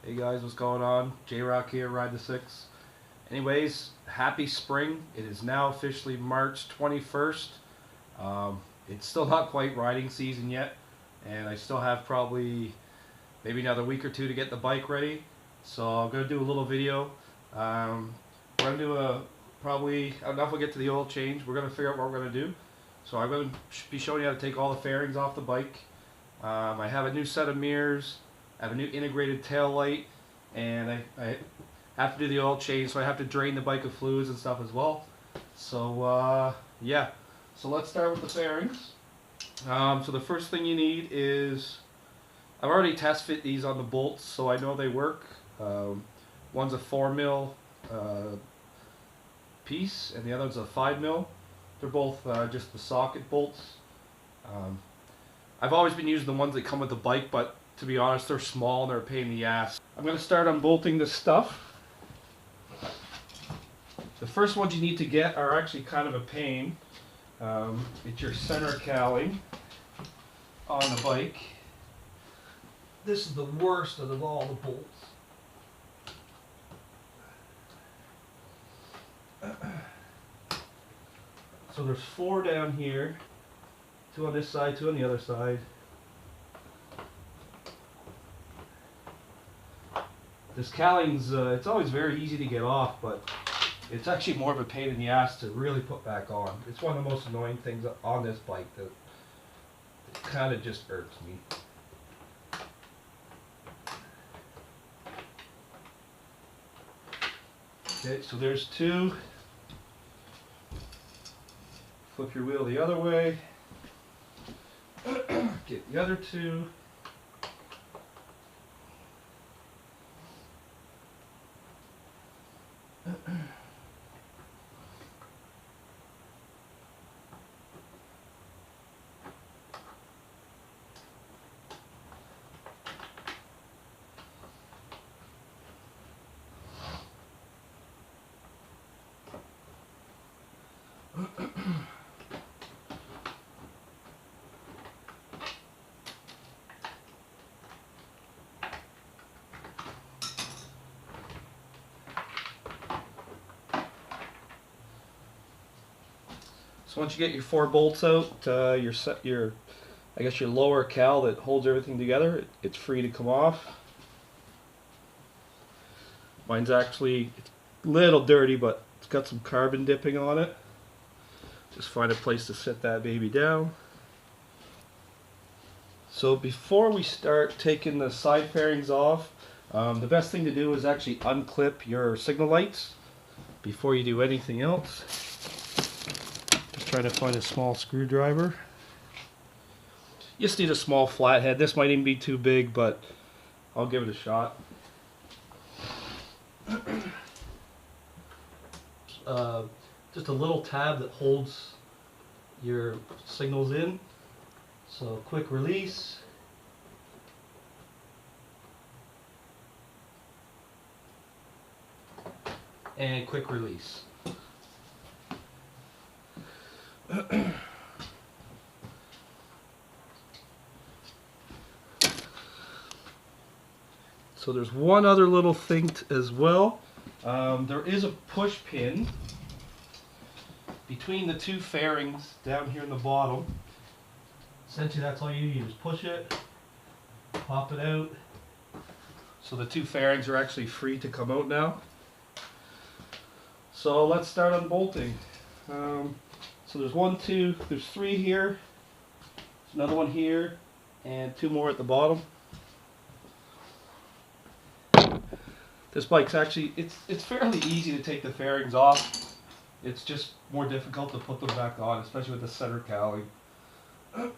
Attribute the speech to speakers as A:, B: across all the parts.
A: Hey guys, what's going on? J-Rock here, Ride the Six. Anyways, happy spring. It is now officially March 21st. It's still not quite riding season yet, and I still have probably maybe another week or two to get the bike ready. So I'm going to do a little video. We're going to do probably, I don't know if we'll get to the oil change. We're going to figure out what we're going to do. So I'm going to be showing you how to take all the fairings off the bike. I have a new set of mirrors. I have a new integrated tail light, and I have to do the oil change, so I have to drain the bike of fluids and stuff as well. So yeah, so let's start with the fairings. So the first thing you need is, I've already test fit these on the bolts, so I know they work. One's a 4mm piece, and the other's a 5mm. They're both just the socket bolts. I've always been using the ones that come with the bike, but to be honest, they're small and they're a pain in the ass. I'm going to start unbolting this stuff. The first ones you need to get are actually kind of a pain. It's your center cowling on the bike. This is the worst of all the bolts. So there's 4 down here, 2 on this side, 2 on the other side. This cowling's, it's always very easy to get off, but it's actually more of a pain in the ass to really put back on. It's one of the most annoying things on this bike that kind of just irks me. Okay, so there's 2. Flip your wheel the other way. Get the other 2. So once you get your 4 bolts out, your I guess your lower cowl that holds everything together, it's free to come off. Mine's actually, it's a little dirty, but it's got some carbon dipping on it. Just find a place to set that baby down. So before we start taking the side fairings off, the best thing to do is actually unclip your signal lights before you do anything else. Just try to find a small screwdriver. You just need a small flathead. This might even be too big, but I'll give it a shot. Just a little tab that holds your signals in. So quick release. And quick release. So there's one other little thing as well. There is a push pin between the 2 fairings down here in the bottom. Essentially that's all you need is push it, pop it out. So the 2 fairings are actually free to come out now. So let's start unbolting. So there's 1, 2, there's 3 here, there's another one here, and 2 more at the bottom. This bike's actually, it's fairly easy to take the fairings off. It's just more difficult to put them back on, especially with the center cowling. So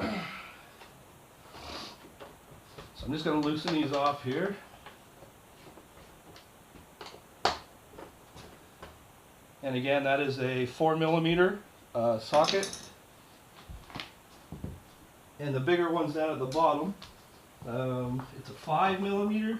A: I'm just going to loosen these off here. And again, that is a 4mm socket. And the bigger one's down at the bottom. It's a 5mm.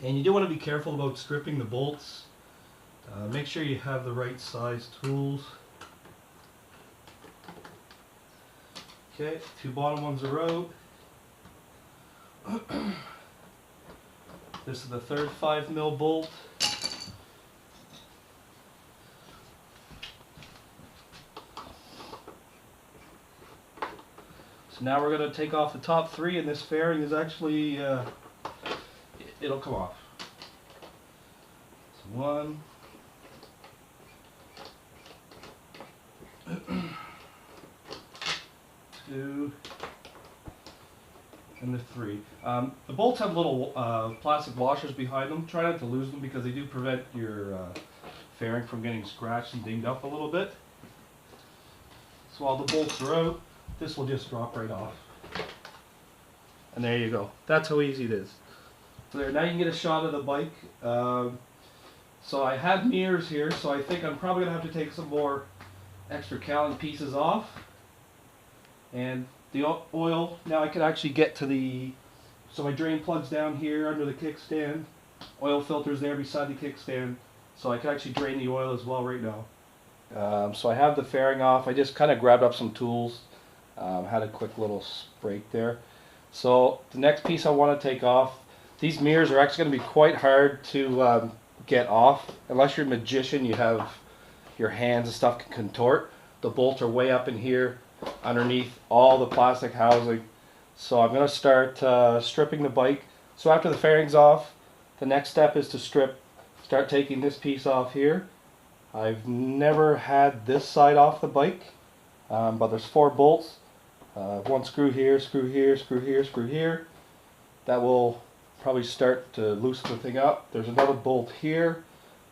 A: And you do want to be careful about stripping the bolts. Make sure you have the right size tools. Okay, 2 bottom ones are out. This is the third 5mm bolt. So now we're going to take off the top 3, and this fairing is actually, it'll come off. So 1, 2, and the 3. The bolts have little plastic washers behind them. Try not to lose them because they do prevent your fairing from getting scratched and dinged up a little bit. So while the bolts are out, this will just drop right off. And there you go. That's how easy it is. So there, now you can get a shot of the bike. So I had mirrors here, so I think I'm probably going to have to take some more extra cowling pieces off. And the oil, now I can actually get to the, so my drain plug's down here under the kickstand. Oil filter's there beside the kickstand, so I can actually drain the oil as well right now. So I have the fairing off. I just kind of grabbed up some tools, had a quick little break there. So the next piece I want to take off, these mirrors are actually going to be quite hard to get off. Unless you're a magician, you have your hands and stuff can contort. The bolts are way up in here underneath all the plastic housing. So I'm going to start stripping the bike. So after the fairing's off, the next step is to start taking this piece off here. I've never had this side off the bike, but there's 4 bolts. 1 screw here, screw here, screw here, screw here. That will probably start to loosen the thing up. There's another bolt here,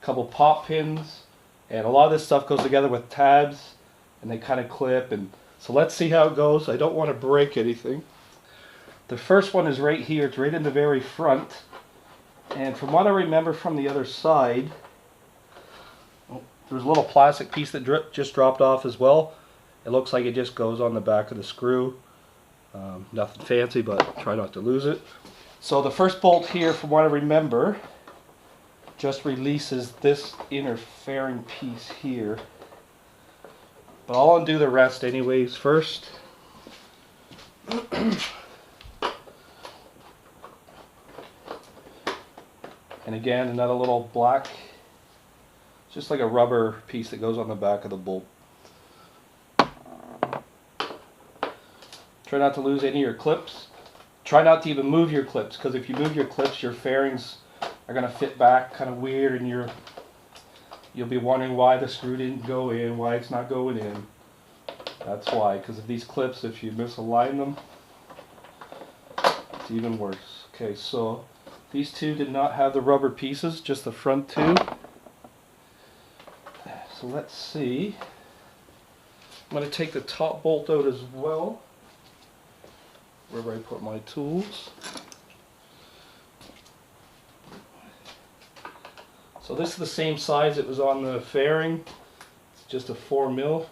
A: a couple pop pins, and a lot of this stuff goes together with tabs, and they kind of clip. And so let's see how it goes. I don't want to break anything. The first one is right here. It's right in the very front. And from what I remember from the other side, there's a little plastic piece that just dropped off as well. It looks like it just goes on the back of the screw. Nothing fancy, but try not to lose it. So the first bolt here, from what I remember, just releases this inner fairing piece here. But I'll undo the rest anyways first. And again, another little black, just like a rubber piece that goes on the back of the bolt. Try not to lose any of your clips. Try not to even move your clips, because if you move your clips, your fairings are going to fit back kind of weird, and you'll be wondering why the screw didn't go in, why it's not going in. That's why, because of these clips, if you misalign them, it's even worse. Okay, so these 2 did not have the rubber pieces, just the front 2. So let's see. I'm going to take the top bolt out as well, wherever I put my tools. So this is the same size it was on the fairing. It's just a 4mm.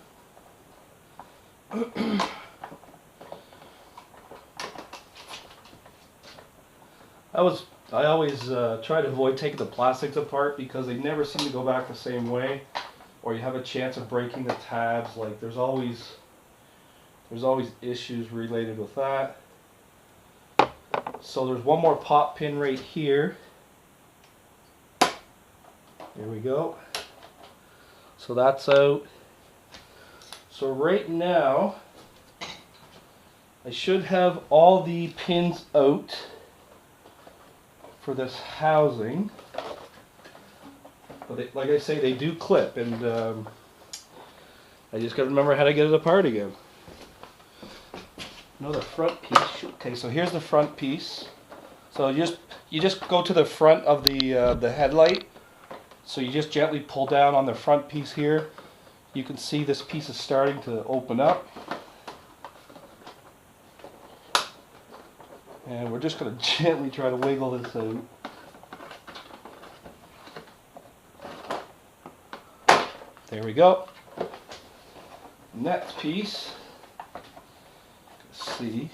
A: I always try to avoid taking the plastics apart because they never seem to go back the same way, or you have a chance of breaking the tabs. Like there's always issues related with that. So there's one more pop pin right here. There we go. So that's out. So right now I should have all the pins out for this housing, but like I say, they do clip, and I just gotta remember how to get it apart again. Another front piece. Okay, so here's the front piece. So you just go to the front of the headlight. So you just gently pull down on the front piece here. You can see this piece is starting to open up. And we're just going to gently try to wiggle this out. There we go. Next piece. Let's see.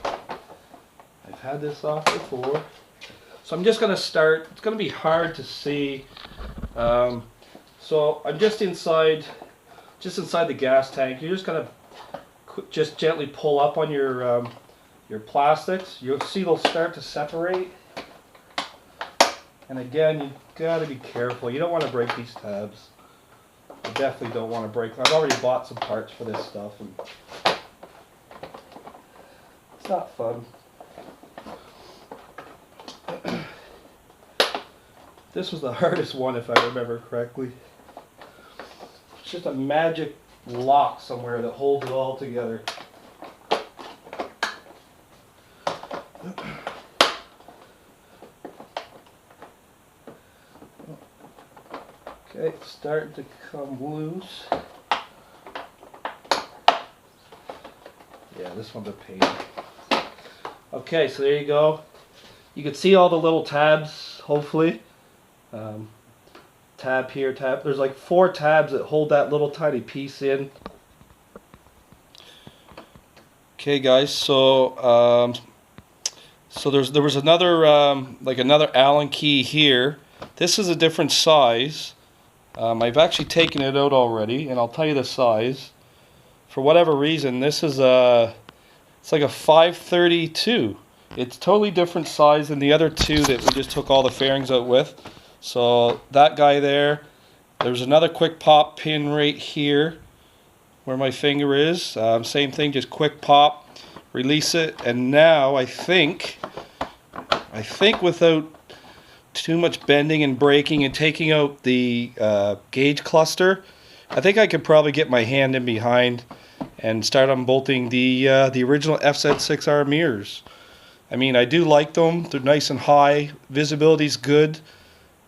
A: I've had this off before. So I'm just going to start. It's going to be hard to see. So I'm just inside the gas tank. You're just going to just gently pull up on your plastics. You'll see they'll start to separate. And again, you got to be careful. You don't want to break these tabs. You definitely don't want to break them. I've already bought some parts for this stuff, and it's not fun. This was the hardest one, if I remember correctly. It's just a magic lock somewhere that holds it all together. Okay, it's starting to come loose. Yeah, this one's a pain. Okay, so there you go. You can see all the little tabs, hopefully. Tab here, tab. There's like 4 tabs that hold that little tiny piece in. Okay, guys. So there was another like another Allen key here. This is a different size. I've actually taken it out already, and I'll tell you the size. For whatever reason, this is it's like a 532. It's totally different size than the other 2 that we just took all the fairings out with. So that guy there, there's another quick pop pin right here where my finger is. Same thing, just quick pop, release it, and now I think without too much bending and breaking and taking out the gauge cluster, I think I could probably get my hand in behind and start unbolting the original FZ6R mirrors. I mean, I do like them. They're nice and high. Visibility's good.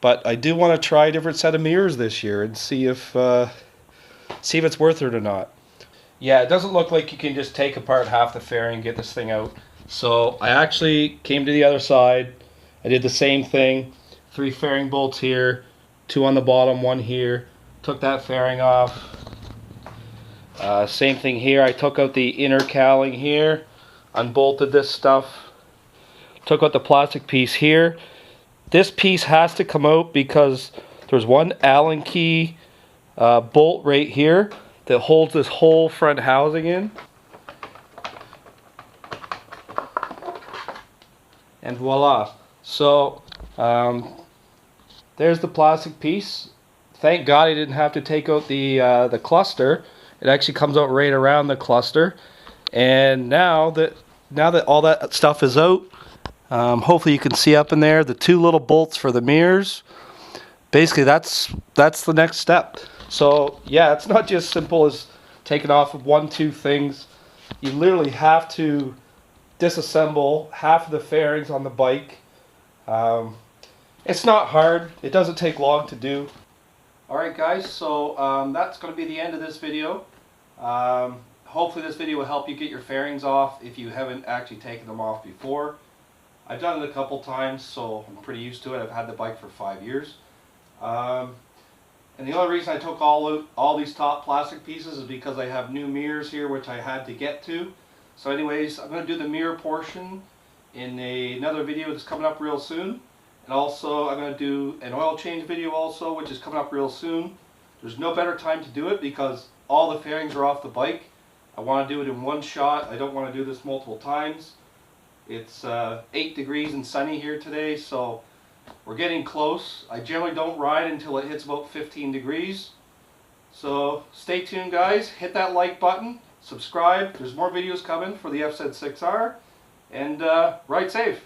A: But I do want to try a different set of mirrors this year and see if it's worth it or not. Yeah, it doesn't look like you can just take apart half the fairing and get this thing out. So I actually came to the other side. I did the same thing. 3 fairing bolts here, 2 on the bottom, 1 here. Took that fairing off. Same thing here. I took out the inner cowling here, unbolted this stuff. Took out the plastic piece here. This piece has to come out because there's one Allen key bolt right here that holds this whole front housing in. And voila. So there's the plastic piece. Thank God I didn't have to take out the cluster. It actually comes out right around the cluster. And now that all that stuff is out, hopefully you can see up in there the 2 little bolts for the mirrors. Basically that's the next step. So yeah, it's not just simple as taking off 1-2 things. You literally have to disassemble half of the fairings on the bike. It's not hard. It doesn't take long to do. Alright guys, so that's going to be the end of this video. Hopefully this video will help you get your fairings off if you haven't actually taken them off before. I've done it a couple times, so I'm pretty used to it. I've had the bike for 5 years. And the only reason I took all these top plastic pieces is because I have new mirrors here which I had to get to. So anyways, I'm going to do the mirror portion in another video that's coming up real soon. And also I'm going to do an oil change video also, which is coming up real soon. There's no better time to do it because all the fairings are off the bike. I want to do it in one shot. I don't want to do this multiple times. It's 8 degrees and sunny here today, so we're getting close. I generally don't ride until it hits about 15 degrees. So stay tuned guys, hit that like button, subscribe. There's more videos coming for the FZ6R, and ride safe.